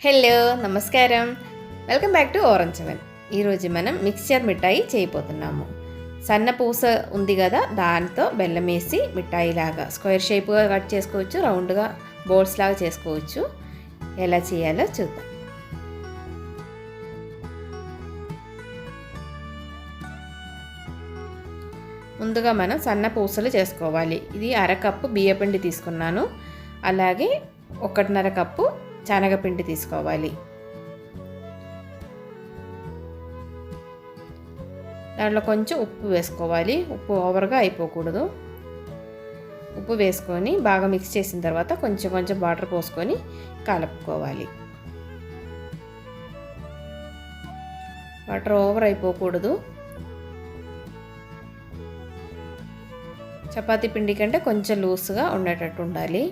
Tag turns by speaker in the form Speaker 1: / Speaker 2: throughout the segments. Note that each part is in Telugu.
Speaker 1: హలో నమస్కారం, welcome back to orange seven. ఈరోజు మనం మిక్స్చర్ మిఠాయి చేయబోతున్నాము. సన్న పూస ఉంది కదా, దాంతో బెల్లం వేసి మిఠాయి లాగా స్క్వేర్ షేప్గా కట్ చేసుకోవచ్చు, రౌండ్గా బోల్స్ లాగా చేసుకోవచ్చు. ఎలా చేయాలో చూద్దాం. ముందుగా మనం సన్న పూసలు చేసుకోవాలి. ఇది అరకప్పు బియ్యపిండి తీసుకున్నాను, అలాగే 1.5 కప్పు శనగపిండి తీసుకోవాలి. దాంట్లో కొంచెం ఉప్పు వేసుకోవాలి. ఉప్పు ఓవర్గా అయిపోకూడదు. ఉప్పు వేసుకొని బాగా మిక్స్ చేసిన తర్వాత కొంచెం కొంచెం వాటర్ పోసుకొని కలుపుకోవాలి. Water over అయిపోకూడదు. చపాతీ పిండి కంటే కొంచెం లూస్గా ఉండేటట్టు ఉండాలి.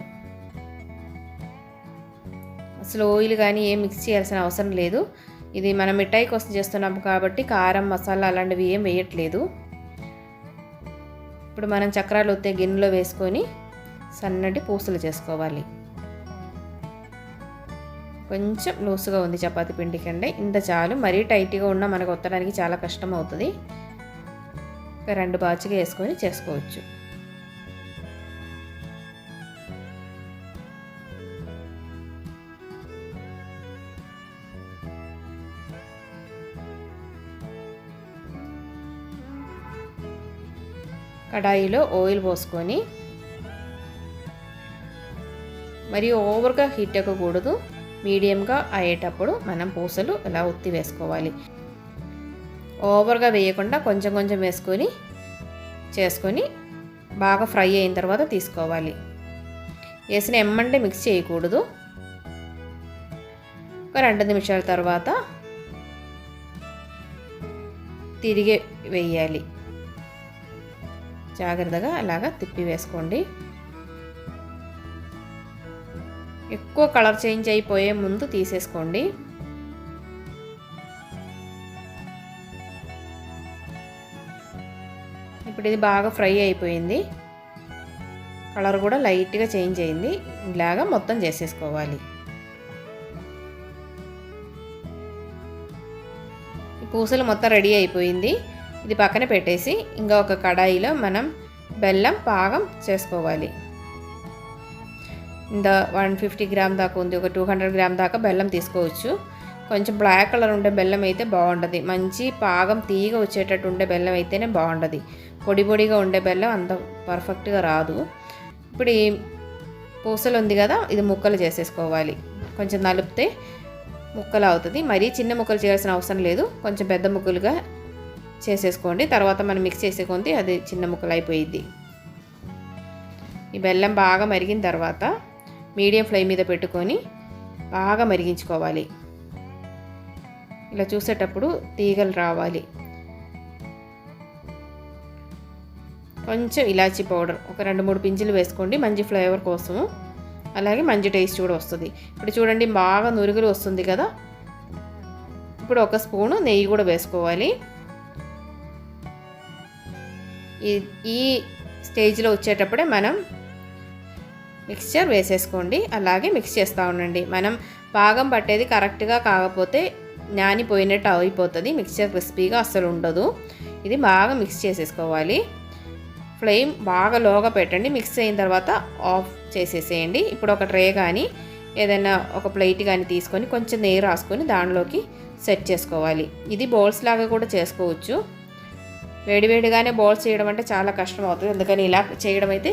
Speaker 1: అసలు ఆయిల్ కానీ ఏం మిక్స్ చేయాల్సిన అవసరం లేదు. ఇది మనం మిఠాయి కోసం చేస్తున్నాము కాబట్టి కారం మసాలా అలాంటివి ఏం వేయట్లేదు. ఇప్పుడు మనం చక్రాలు ఒత్తే గిన్నెలో వేసుకొని సన్నటి పూసలు చేసుకోవాలి. కొంచెం లూసుగా ఉంది చపాతీ పిండి కంటే, ఇంత చాలు. మరీ టైట్గా ఉన్నా మనకు ఒత్తడానికి చాలా కష్టం అవుతుంది. ఒక 2 బాచిగా వేసుకొని చేసుకోవచ్చు. కడాయిలో ఆయిల్ పోసుకొని, మరి ఓవర్గా హీట్ ఎక్కకూడదు, మీడియంగా అయ్యేటప్పుడు మనం పూసలు ఇలా ఒత్తి వేసుకోవాలి. ఓవర్గా వేయకుండా కొంచెం కొంచెం వేసుకొని చేసుకొని బాగా ఫ్రై అయిన తర్వాత తీసుకోవాలి. వేసిన ఎమ్మంటే మిక్స్ చేయకూడదు. ఒక 2 నిమిషాల తర్వాత తిరిగి వేయాలి. జాగ్రత్తగా అలాగా తిప్పి వేసుకోండి. ఎక్కువ కలర్ చేంజ్ అయిపోయే ముందు తీసేసుకోండి. ఇప్పుడు ఇది బాగా ఫ్రై అయిపోయింది. కలర్ కూడా లైట్గా చేంజ్ అయింది. ఇలాగా మొత్తం చేసేసుకోవాలి. ఈ పూసలు మొత్తం రెడీ అయిపోయింది. ఇది పక్కన పెట్టేసి ఇంకా ఒక కడాయిలో మనం బెల్లం పాకం చేసుకోవాలి. ఇంత 150 గ్రామ్ దాకా ఉంది, ఒక 200 గ్రామ్ దాకా బెల్లం తీసుకోవచ్చు. కొంచెం బ్లాక్ కలర్ ఉండే బెల్లం అయితే బాగుంటుంది. మంచి పాకం తీగ వచ్చేటట్టు ఉండే బెల్లం అయితేనే బాగుంటుంది. పొడి పొడిగా ఉండే బెల్లం అంత పర్ఫెక్ట్గా రాదు. ఇప్పుడు ఈ పూసలు ఉంది కదా, ఇది ముక్కలు చేసేసుకోవాలి. కొంచెం నలిపితే ముక్కలు అవుతుంది. మరీ చిన్న ముక్కలు చేయాల్సిన అవసరం లేదు, కొంచెం పెద్ద ముక్కలుగా చేసేసుకోండి. తర్వాత మనం మిక్స్ చేసే కొంది అది చిన్న ముక్కలు అయిపోయిద్ది. ఈ బెల్లం బాగా మరిగిన తర్వాత మీడియం ఫ్లేమ్ మీద పెట్టుకొని బాగా మరిగించుకోవాలి. ఇలా చూసేటప్పుడు తీగలు రావాలి. కొంచెం ఇలాచీ పౌడర్ ఒక 2-3 పింజలు వేసుకోండి, మంచి ఫ్లేవర్ కోసము. అలాగే మంచి టేస్ట్ కూడా వస్తుంది. ఇప్పుడు చూడండి బాగా నురుగులు వస్తుంది కదా. ఇప్పుడు 1 స్పూను నెయ్యి కూడా వేసుకోవాలి. ఈ స్టేజ్లో వచ్చేటప్పుడే మనం మిక్స్చర్ వేసేసుకోండి. అలాగే మిక్స్ చేస్తూ ఉండండి. మనం పాకం పట్టేది కరెక్ట్గా కాకపోతే నానిపోయినట్టు అయిపోతుంది. మిక్స్చర్ క్రిస్పీగా అస్సలు ఉండదు. ఇది బాగా మిక్స్ చేసేసుకోవాలి. ఫ్లేమ్ బాగా లోగా పెట్టండి. మిక్స్ అయిన తర్వాత ఆఫ్ చేసేసేయండి. ఇప్పుడు ఒక ట్రే కానీ ఏదైనా ఒక ప్లేట్ కానీ తీసుకొని కొంచెం నెయ్యి రాసుకొని దానిలోకి సెట్ చేసుకోవాలి. ఇది బౌల్స్ లాగా కూడా చేసుకోవచ్చు. వేడివేడిగానే బౌల్స్ చేయడం అంటే చాలా కష్టం అవుతుంది, అందుకని ఇలా చేయడం అయితే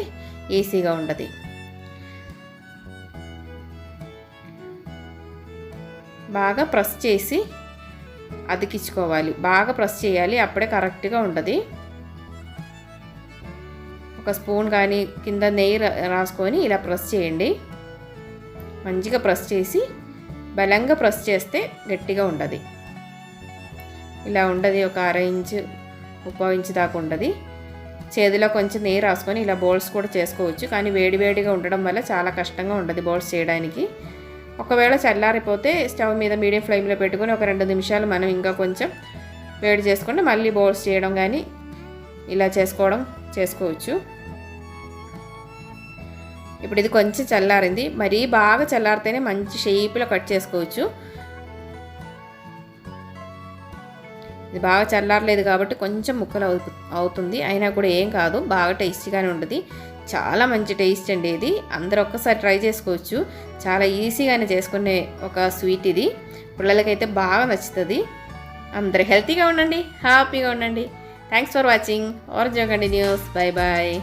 Speaker 1: ఈజీగా ఉంటుంది. బాగా ప్రెస్ చేసి అతికించుకోవాలి. బాగా ప్రెస్ చేయాలి, అప్పుడే కరెక్ట్గా ఉంటుంది. 1 స్పూన్ కానీ కింద నెయ్యి రాసుకొని ఇలా ప్రెస్ చేయండి. మంచిగా ప్రెస్ చేసి బలంగా ప్రెస్ చేస్తే గట్టిగా ఉండదు. ఇలా ఉండదు. ఒక 1/2 ఇంచు 1/4 ఇంచు దాకా ఉండదు. చేతిలో కొంచెం నెయ్యి రాసుకొని ఇలా బౌల్స్ కూడా చేసుకోవచ్చు, కానీ వేడివేడిగా ఉండడం వల్ల చాలా కష్టంగా ఉంటుంది బౌల్స్ చేయడానికి. ఒకవేళ చల్లారిపోతే స్టవ్ మీద మీడియం ఫ్లేమ్లో పెట్టుకొని ఒక 2 నిమిషాలు మనం ఇంకా కొంచెం వేడి చేసుకొని మళ్ళీ బౌల్స్ చేయడం కానీ ఇలా చేసుకోవచ్చు. ఇప్పుడు ఇది కొంచెం చల్లారింది. మరీ బాగా చల్లారితేనే మంచి షేప్లో కట్ చేసుకోవచ్చు. ఇది బాగా చల్లారలేదు కాబట్టి కొంచెం ముక్కలు అవుతుంది. అయినా కూడా ఏం కాదు, బాగా టేస్టీగానే ఉంటుంది. చాలా మంచి టేస్ట్ అండి ఇది. అందరూ ఒక్కసారి ట్రై చేసుకోవచ్చు. చాలా ఈజీగానే చేసుకునే ఒక స్వీట్ ఇది. పిల్లలకైతే బాగా నచ్చుతుంది. అందరూ హెల్తీగా ఉండండి, హ్యాపీగా ఉండండి. Thanks for watching. ఆర్ జో కంటిన్యూస్. Bye bye.